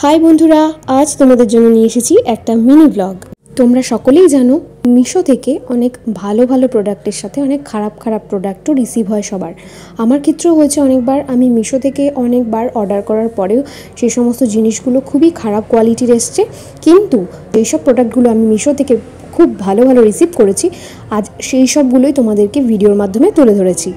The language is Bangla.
হাই বন্ধুরা, আজ তোমাদের জন্য নিয়ে এসেছি একটা মিনি ব্লগ। তোমরা সকলেই জানো মিশো থেকে অনেক ভালো ভালো প্রোডাক্টের সাথে অনেক খারাপ খারাপ প্রোডাক্টও রিসিভ হয় সবার। আমার ক্ষেত্রেও হয়েছে অনেকবার। আমি মিশো থেকে অনেকবার অর্ডার করার পরেও সেই সমস্ত জিনিসগুলো খুবই খারাপ কোয়ালিটির এসছে, কিন্তু এইসব প্রোডাক্টগুলো আমি মিশো থেকে খুব ভালো ভালো রিসিভ করেছি। আজ সেই সবগুলোই তোমাদেরকে ভিডিওর মাধ্যমে তুলে ধরেছি।